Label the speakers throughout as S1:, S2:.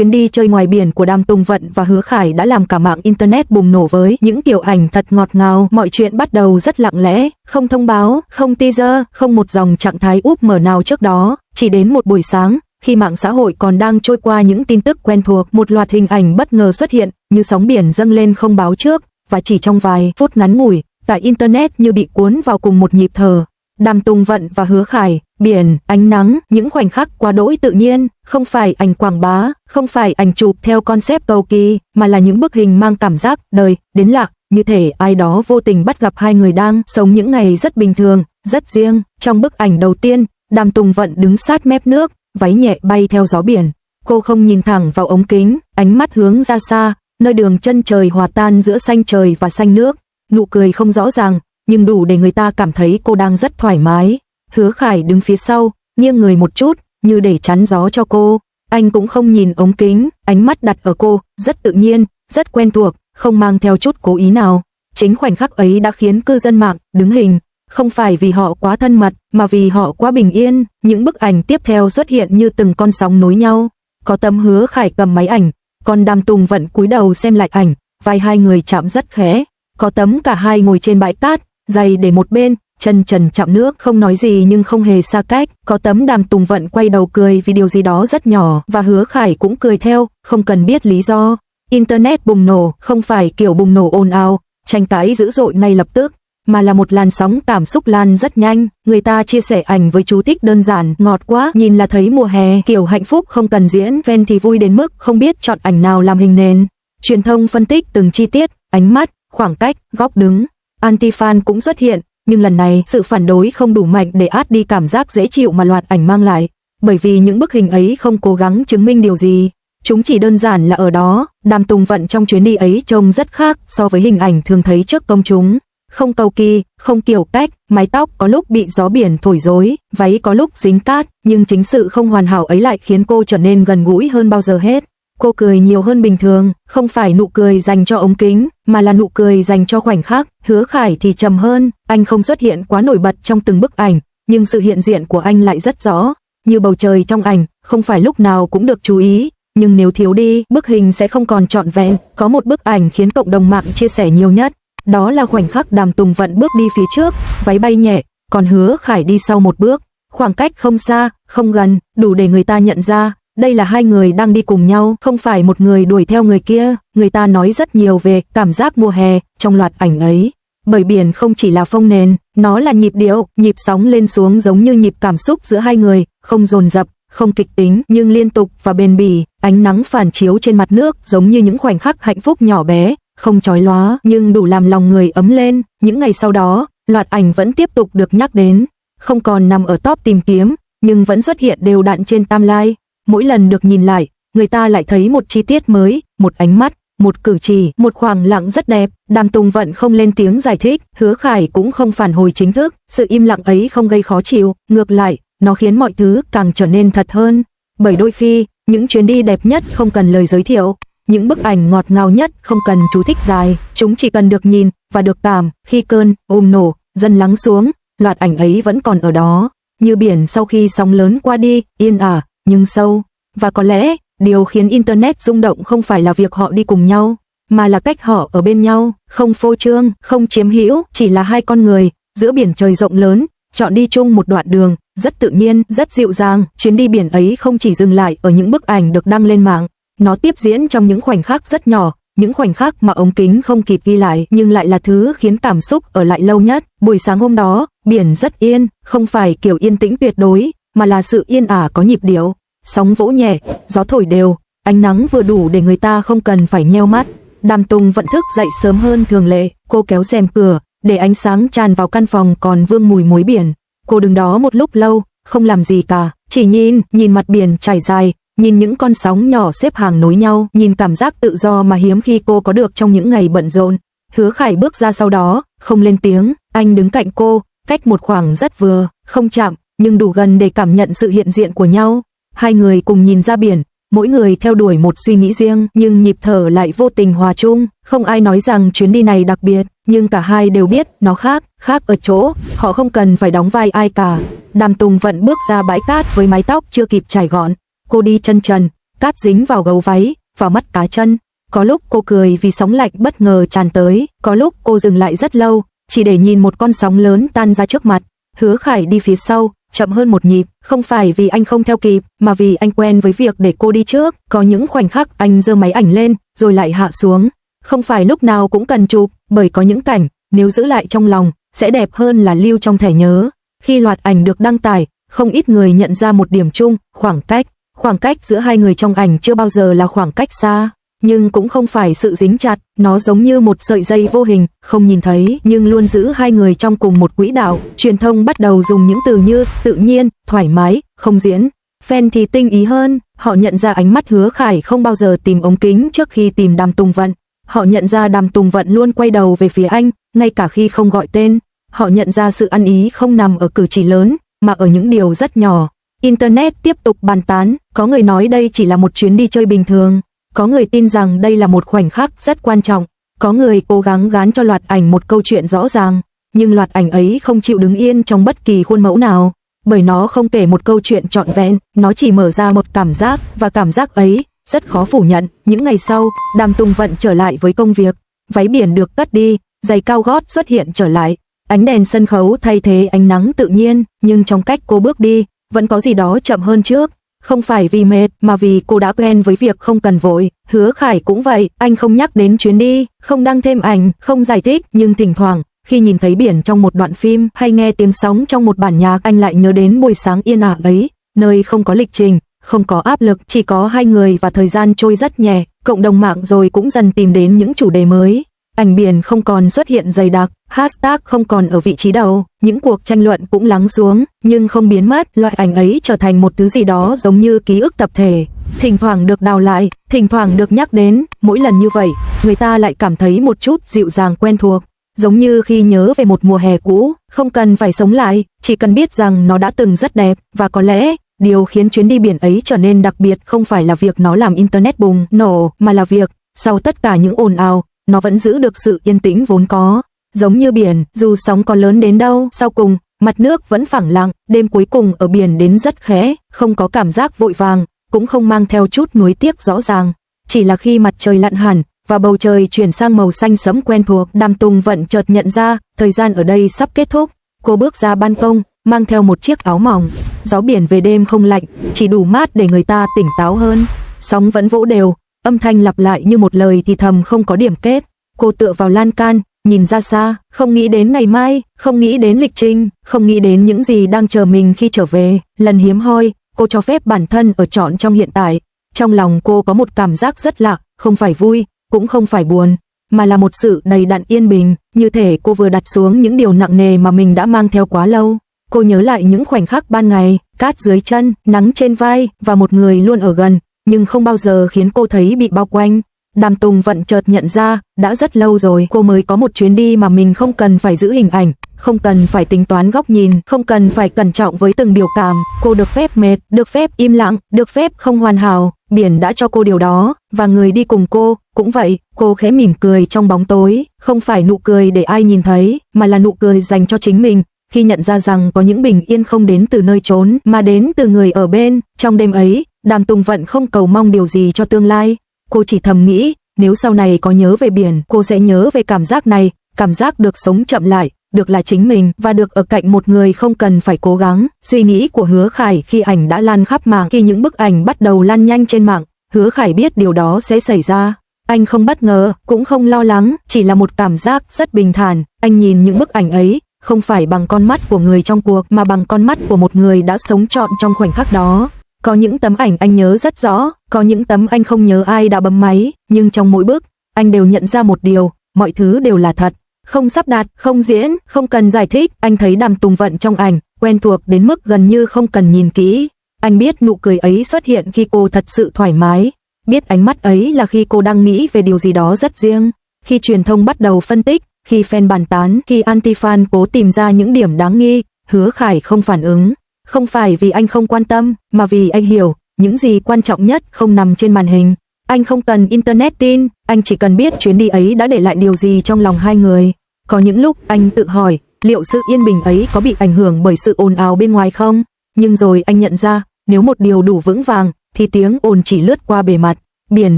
S1: chuyến đi chơi ngoài biển của Đàm Tùng Vận và Hứa Khải đã làm cả mạng internet bùng nổ với những kiểu ảnh thật ngọt ngào. Mọi chuyện bắt đầu rất lặng lẽ, không thông báo, không teaser, không một dòng trạng thái úp mở nào trước đó. Chỉ đến một buổi sáng, khi mạng xã hội còn đang trôi qua những tin tức quen thuộc, một loạt hình ảnh bất ngờ xuất hiện, như sóng biển dâng lên không báo trước, và chỉ trong vài phút ngắn ngủi, cả internet như bị cuốn vào cùng một nhịp thở. Đàm Tùng Vận và Hứa Khải, biển, ánh nắng, những khoảnh khắc quá đỗi tự nhiên, không phải ảnh quảng bá, không phải ảnh chụp theo concept cầu kỳ, mà là những bức hình mang cảm giác đời đến lạ, như thể ai đó vô tình bắt gặp hai người đang sống những ngày rất bình thường, rất riêng. Trong bức ảnh đầu tiên, Đàm Tùng Vận đứng sát mép nước, váy nhẹ bay theo gió biển. Cô không nhìn thẳng vào ống kính, ánh mắt hướng ra xa, nơi đường chân trời hòa tan giữa xanh trời và xanh nước. Nụ cười không rõ ràng, nhưng đủ để người ta cảm thấy cô đang rất thoải mái. Hứa Khải đứng phía sau, nghiêng người một chút, như để chắn gió cho cô. Anh cũng không nhìn ống kính, ánh mắt đặt ở cô, rất tự nhiên, rất quen thuộc, không mang theo chút cố ý nào. Chính khoảnh khắc ấy đã khiến cư dân mạng đứng hình, không phải vì họ quá thân mật, mà vì họ quá bình yên. Những bức ảnh tiếp theo xuất hiện như từng con sóng nối nhau. Có tấm Hứa Khải cầm máy ảnh, còn Đàm Tùng Vận cúi đầu xem lại ảnh, vai hai người chạm rất khẽ. Có tấm cả hai ngồi trên bãi cát, giày để một bên, chân trần chạm nước, không nói gì nhưng không hề xa cách. Có tấm Đàm Tùng Vận quay đầu cười vì điều gì đó rất nhỏ, và Hứa Khải cũng cười theo, không cần biết lý do. Internet bùng nổ, không phải kiểu bùng nổ ồn ào, tranh cãi dữ dội ngay lập tức, mà là một làn sóng cảm xúc lan rất nhanh. Người ta chia sẻ ảnh với chú thích đơn giản, ngọt quá, nhìn là thấy mùa hè, kiểu hạnh phúc không cần diễn, fan thì vui đến mức không biết chọn ảnh nào làm hình nền. Truyền thông phân tích từng chi tiết, ánh mắt, khoảng cách, góc đứng. Anti-fan cũng xuất hiện, nhưng lần này sự phản đối không đủ mạnh để át đi cảm giác dễ chịu mà loạt ảnh mang lại, bởi vì những bức hình ấy không cố gắng chứng minh điều gì. Chúng chỉ đơn giản là ở đó. Đàm Tùng Vận trong chuyến đi ấy trông rất khác so với hình ảnh thường thấy trước công chúng. Không cầu kỳ, không kiểu cách, mái tóc có lúc bị gió biển thổi rối, váy có lúc dính cát, nhưng chính sự không hoàn hảo ấy lại khiến cô trở nên gần gũi hơn bao giờ hết. Cô cười nhiều hơn bình thường, không phải nụ cười dành cho ống kính, mà là nụ cười dành cho khoảnh khắc. Hứa Khải thì trầm hơn, anh không xuất hiện quá nổi bật trong từng bức ảnh, nhưng sự hiện diện của anh lại rất rõ. Như bầu trời trong ảnh, không phải lúc nào cũng được chú ý, nhưng nếu thiếu đi, bức hình sẽ không còn trọn vẹn. Có một bức ảnh khiến cộng đồng mạng chia sẻ nhiều nhất, đó là khoảnh khắc Đàm Tùng Vận bước đi phía trước, váy bay nhẹ, còn Hứa Khải đi sau một bước. Khoảng cách không xa, không gần, đủ để người ta nhận ra đây là hai người đang đi cùng nhau, không phải một người đuổi theo người kia. Người ta nói rất nhiều về cảm giác mùa hè trong loạt ảnh ấy, bởi biển không chỉ là phông nền, nó là nhịp điệu, nhịp sóng lên xuống giống như nhịp cảm xúc giữa hai người, không dồn dập, không kịch tính, nhưng liên tục và bền bỉ. Ánh nắng phản chiếu trên mặt nước giống như những khoảnh khắc hạnh phúc nhỏ bé, không chói lóa, nhưng đủ làm lòng người ấm lên. Những ngày sau đó, loạt ảnh vẫn tiếp tục được nhắc đến, không còn nằm ở top tìm kiếm, nhưng vẫn xuất hiện đều đặn trên timeline. Mỗi lần được nhìn lại, người ta lại thấy một chi tiết mới, một ánh mắt, một cử chỉ, một khoảng lặng rất đẹp. Đàm Tùng Vận không lên tiếng giải thích, Hứa Khải cũng không phản hồi chính thức. Sự im lặng ấy không gây khó chịu, ngược lại, nó khiến mọi thứ càng trở nên thật hơn. Bởi đôi khi, những chuyến đi đẹp nhất không cần lời giới thiệu, những bức ảnh ngọt ngào nhất không cần chú thích dài, chúng chỉ cần được nhìn và được cảm. Khi cơn ôm nổ dần lắng xuống, loạt ảnh ấy vẫn còn ở đó, như biển sau khi sóng lớn qua đi, yên ả nhưng sâu. Và có lẽ, điều khiến internet rung động không phải là việc họ đi cùng nhau, mà là cách họ ở bên nhau, không phô trương, không chiếm hữu, chỉ là hai con người, giữa biển trời rộng lớn, chọn đi chung một đoạn đường, rất tự nhiên, rất dịu dàng. Chuyến đi biển ấy không chỉ dừng lại ở những bức ảnh được đăng lên mạng, nó tiếp diễn trong những khoảnh khắc rất nhỏ, những khoảnh khắc mà ống kính không kịp ghi lại, nhưng lại là thứ khiến cảm xúc ở lại lâu nhất. Buổi sáng hôm đó, biển rất yên, không phải kiểu yên tĩnh tuyệt đối, mà là sự yên ả có nhịp điệu. Sóng vỗ nhẹ, gió thổi đều, ánh nắng vừa đủ để người ta không cần phải nheo mắt. Đàm Tùng Vận thức dậy sớm hơn thường lệ, cô kéo rèm cửa, để ánh sáng tràn vào căn phòng còn vương mùi muối biển. Cô đứng đó một lúc lâu, không làm gì cả, chỉ nhìn mặt biển trải dài, nhìn những con sóng nhỏ xếp hàng nối nhau, nhìn cảm giác tự do mà hiếm khi cô có được trong những ngày bận rộn. Hứa Khải bước ra sau đó, không lên tiếng, anh đứng cạnh cô, cách một khoảng rất vừa, không chạm, nhưng đủ gần để cảm nhận sự hiện diện của nhau. Hai người cùng nhìn ra biển, mỗi người theo đuổi một suy nghĩ riêng, nhưng nhịp thở lại vô tình hòa chung. Không ai nói rằng chuyến đi này đặc biệt, nhưng cả hai đều biết nó khác ở chỗ, họ không cần phải đóng vai ai cả. Đàm Tùng Vận bước ra bãi cát với mái tóc chưa kịp chải gọn, cô đi chân trần, cát dính vào gấu váy, vào mắt cá chân. Có lúc cô cười vì sóng lạnh bất ngờ tràn tới, có lúc cô dừng lại rất lâu, chỉ để nhìn một con sóng lớn tan ra trước mặt. Hứa Khải đi phía sau, chậm hơn một nhịp, không phải vì anh không theo kịp, mà vì anh quen với việc để cô đi trước. Có những khoảnh khắc anh giơ máy ảnh lên, rồi lại hạ xuống. Không phải lúc nào cũng cần chụp, bởi có những cảnh, nếu giữ lại trong lòng, sẽ đẹp hơn là lưu trong thẻ nhớ. Khi loạt ảnh được đăng tải, không ít người nhận ra một điểm chung, khoảng cách. Khoảng cách giữa hai người trong ảnh chưa bao giờ là khoảng cách xa, nhưng cũng không phải sự dính chặt, nó giống như một sợi dây vô hình, không nhìn thấy nhưng luôn giữ hai người trong cùng một quỹ đạo. Truyền thông bắt đầu dùng những từ như tự nhiên, thoải mái, không diễn. Fan thì tinh ý hơn, họ nhận ra ánh mắt Hứa Khải không bao giờ tìm ống kính trước khi tìm Đàm Tùng Vận. Họ nhận ra Đàm Tùng Vận luôn quay đầu về phía anh, ngay cả khi không gọi tên. Họ nhận ra sự ăn ý không nằm ở cử chỉ lớn, mà ở những điều rất nhỏ. Internet tiếp tục bàn tán, có người nói đây chỉ là một chuyến đi chơi bình thường, có người tin rằng đây là một khoảnh khắc rất quan trọng, có người cố gắng gán cho loạt ảnh một câu chuyện rõ ràng, nhưng loạt ảnh ấy không chịu đứng yên trong bất kỳ khuôn mẫu nào, bởi nó không kể một câu chuyện trọn vẹn, nó chỉ mở ra một cảm giác, và cảm giác ấy rất khó phủ nhận. Những ngày sau, Đàm Tùng Vận trở lại với công việc, váy biển được cất đi, giày cao gót xuất hiện trở lại, ánh đèn sân khấu thay thế ánh nắng tự nhiên, nhưng trong cách cô bước đi, vẫn có gì đó chậm hơn trước, không phải vì mệt mà vì cô đã quen với việc không cần vội. Hứa Khải cũng vậy, anh không nhắc đến chuyến đi, không đăng thêm ảnh, không giải thích, nhưng thỉnh thoảng, khi nhìn thấy biển trong một đoạn phim hay nghe tiếng sóng trong một bản nhạc, anh lại nhớ đến buổi sáng yên ả ấy, nơi không có lịch trình, không có áp lực, chỉ có hai người và thời gian trôi rất nhẹ. Cộng đồng mạng rồi cũng dần tìm đến những chủ đề mới. Ảnh biển không còn xuất hiện dày đặc, hashtag không còn ở vị trí đầu, những cuộc tranh luận cũng lắng xuống, nhưng không biến mất. Loại ảnh ấy trở thành một thứ gì đó giống như ký ức tập thể, thỉnh thoảng được đào lại, thỉnh thoảng được nhắc đến. Mỗi lần như vậy, người ta lại cảm thấy một chút dịu dàng quen thuộc, giống như khi nhớ về một mùa hè cũ, không cần phải sống lại, chỉ cần biết rằng nó đã từng rất đẹp. Và có lẽ điều khiến chuyến đi biển ấy trở nên đặc biệt không phải là việc nó làm internet bùng nổ, mà là việc sau tất cả những ồn ào, nó vẫn giữ được sự yên tĩnh vốn có. Giống như biển, dù sóng có lớn đến đâu, sau cùng, mặt nước vẫn phẳng lặng. Đêm cuối cùng ở biển đến rất khẽ, không có cảm giác vội vàng, cũng không mang theo chút nuối tiếc rõ ràng. Chỉ là khi mặt trời lặn hẳn, và bầu trời chuyển sang màu xanh sẫm quen thuộc, Đàm Tùng Vận chợt nhận ra, thời gian ở đây sắp kết thúc. Cô bước ra ban công, mang theo một chiếc áo mỏng. Gió biển về đêm không lạnh, chỉ đủ mát để người ta tỉnh táo hơn. Sóng vẫn vỗ đều, âm thanh lặp lại như một lời thì thầm không có điểm kết. Cô tựa vào lan can, nhìn ra xa, không nghĩ đến ngày mai, không nghĩ đến lịch trình, không nghĩ đến những gì đang chờ mình khi trở về. Lần hiếm hoi, cô cho phép bản thân ở trọn trong hiện tại. Trong lòng cô có một cảm giác rất lạ, không phải vui, cũng không phải buồn, mà là một sự đầy đặn yên bình, như thể cô vừa đặt xuống những điều nặng nề mà mình đã mang theo quá lâu. Cô nhớ lại những khoảnh khắc ban ngày, cát dưới chân, nắng trên vai, và một người luôn ở gần, nhưng không bao giờ khiến cô thấy bị bao quanh. Đàm Tùng Vận chợt nhận ra, đã rất lâu rồi cô mới có một chuyến đi mà mình không cần phải giữ hình ảnh, không cần phải tính toán góc nhìn, không cần phải cẩn trọng với từng biểu cảm. Cô được phép mệt, được phép im lặng, được phép không hoàn hảo. Biển đã cho cô điều đó, và người đi cùng cô cũng vậy. Cô khẽ mỉm cười trong bóng tối, không phải nụ cười để ai nhìn thấy, mà là nụ cười dành cho chính mình, khi nhận ra rằng có những bình yên không đến từ nơi trốn, mà đến từ người ở bên. Trong đêm ấy, Đàm Tùng Vận không cầu mong điều gì cho tương lai. Cô chỉ thầm nghĩ, nếu sau này có nhớ về biển, cô sẽ nhớ về cảm giác này, cảm giác được sống chậm lại, được là chính mình, và được ở cạnh một người không cần phải cố gắng. Suy nghĩ của Hứa Khải khi ảnh đã lan khắp mạng, khi những bức ảnh bắt đầu lan nhanh trên mạng, Hứa Khải biết điều đó sẽ xảy ra. Anh không bất ngờ, cũng không lo lắng, chỉ là một cảm giác rất bình thản. Anh nhìn những bức ảnh ấy, không phải bằng con mắt của người trong cuộc, mà bằng con mắt của một người đã sống trọn trong khoảnh khắc đó. Có những tấm ảnh anh nhớ rất rõ, có những tấm anh không nhớ ai đã bấm máy, nhưng trong mỗi bức, anh đều nhận ra một điều, mọi thứ đều là thật. Không sắp đặt, không diễn, không cần giải thích. Anh thấy Đàm Tùng Vận trong ảnh, quen thuộc đến mức gần như không cần nhìn kỹ. Anh biết nụ cười ấy xuất hiện khi cô thật sự thoải mái, biết ánh mắt ấy là khi cô đang nghĩ về điều gì đó rất riêng. Khi truyền thông bắt đầu phân tích, khi fan bàn tán, khi anti-fan cố tìm ra những điểm đáng nghi, Hứa Khải không phản ứng. Không phải vì anh không quan tâm, mà vì anh hiểu, những gì quan trọng nhất không nằm trên màn hình. Anh không cần internet tin, anh chỉ cần biết chuyến đi ấy đã để lại điều gì trong lòng hai người. Có những lúc anh tự hỏi, liệu sự yên bình ấy có bị ảnh hưởng bởi sự ồn ào bên ngoài không? Nhưng rồi anh nhận ra, nếu một điều đủ vững vàng, thì thì tiếng ồn chỉ lướt qua bề mặt, biển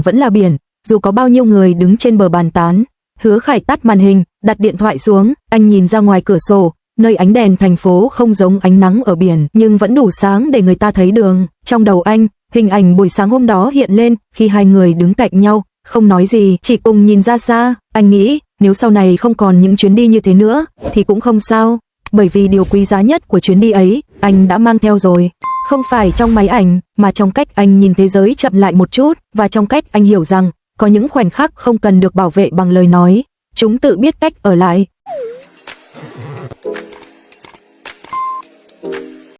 S1: vẫn là biển, dù có bao nhiêu người đứng trên bờ bàn tán. Hứa Khải tắt màn hình, đặt điện thoại xuống, anh nhìn ra ngoài cửa sổ, nơi ánh đèn thành phố không giống ánh nắng ở biển, nhưng vẫn đủ sáng để người ta thấy đường. Trong đầu anh, hình ảnh buổi sáng hôm đó hiện lên, khi hai người đứng cạnh nhau, không nói gì, chỉ cùng nhìn ra xa. Anh nghĩ, nếu sau này không còn những chuyến đi như thế nữa, thì cũng không sao, bởi vì điều quý giá nhất của chuyến đi ấy, anh đã mang theo rồi. Không phải trong máy ảnh, mà trong cách anh nhìn thế giới chậm lại một chút, và trong cách anh hiểu rằng, có những khoảnh khắc không cần được bảo vệ bằng lời nói, chúng tự biết cách ở lại.